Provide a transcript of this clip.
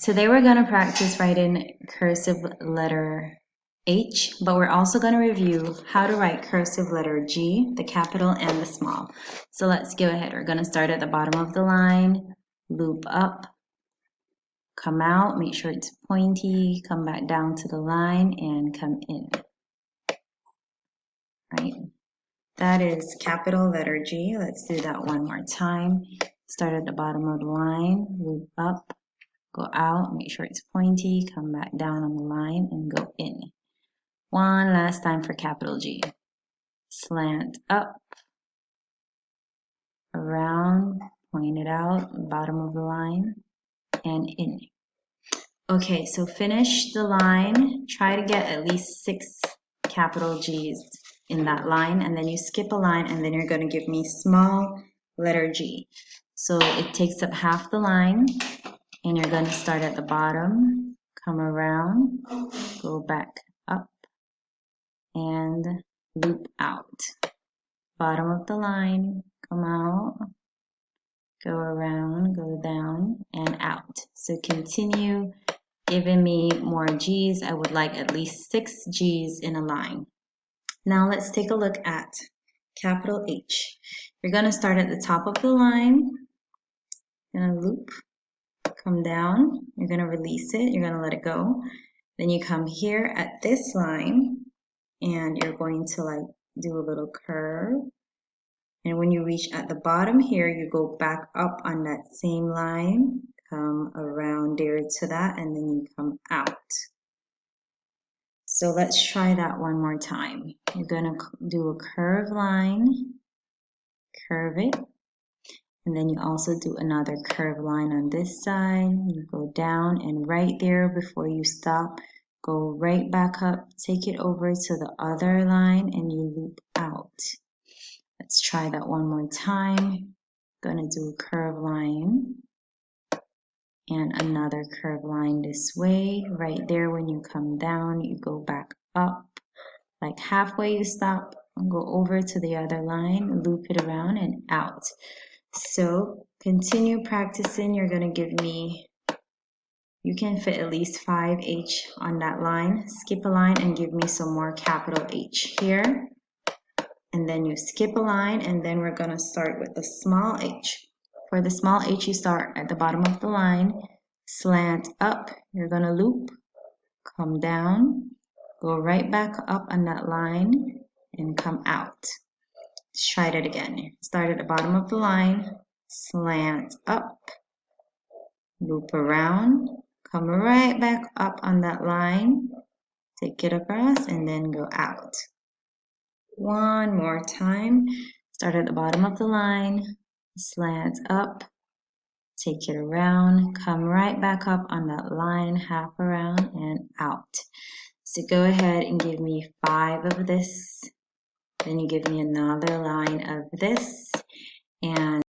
Today we're going to practice writing cursive letter H, but we're also going to review how to write cursive letter G, the capital and the small. So let's go ahead. We're going to start at the bottom of the line, loop up, come out, make sure it's pointy, come back down to the line and come in. Right? That is capital letter G. Let's do that one more time. Start at the bottom of the line, loop up, go out, make sure it's pointy, come back down on the line and go in. One last time for capital G. Slant up, around, point it out, bottom of the line, and in. Okay, so finish the line. Try to get at least 6 capital G's in that line, and then you skip a line, and then you're going to give me small letter G. So it takes up half the line, and you're going to start at the bottom, come around, go back up, and loop out. Bottom of the line, come out, go around, go down, and out. So continue giving me more G's. I would like at least 6 G's in a line. Now let's take a look at capital H. You're going to start at the top of the line, you're going to loop, come down, you're going to release it, you're going to let it go. Then you come here at this line and you're going to like do a little curve. And when you reach at the bottom here, you go back up on that same line, come around there to that, and then you come out. So let's try that one more time. You're going to do a curved line, curve it, and then you also do another curved line on this side. You go down, and right there before you stop, go right back up, take it over to the other line, and you loop out. Let's try that one more time. Gonna do a curved line and another curved line this way. Right there when you come down, you go back up. Like halfway you stop and go over to the other line, loop it around and out. So continue practicing. You're gonna give me, you can fit at least 5 H on that line. Skip a line and give me some more capital H here. And then you skip a line, and then we're going to start with the small h. For the small h, you start at the bottom of the line, slant up, you're going to loop, come down, go right back up on that line, and come out. Let's try that again. Start at the bottom of the line, slant up, loop around, come right back up on that line, take it across, and then go out. One more time. Start at the bottom of the line, slant up, take it around, come right back up on that line, half around and out. So go ahead and give me 5 of this. Then you give me another line of this, and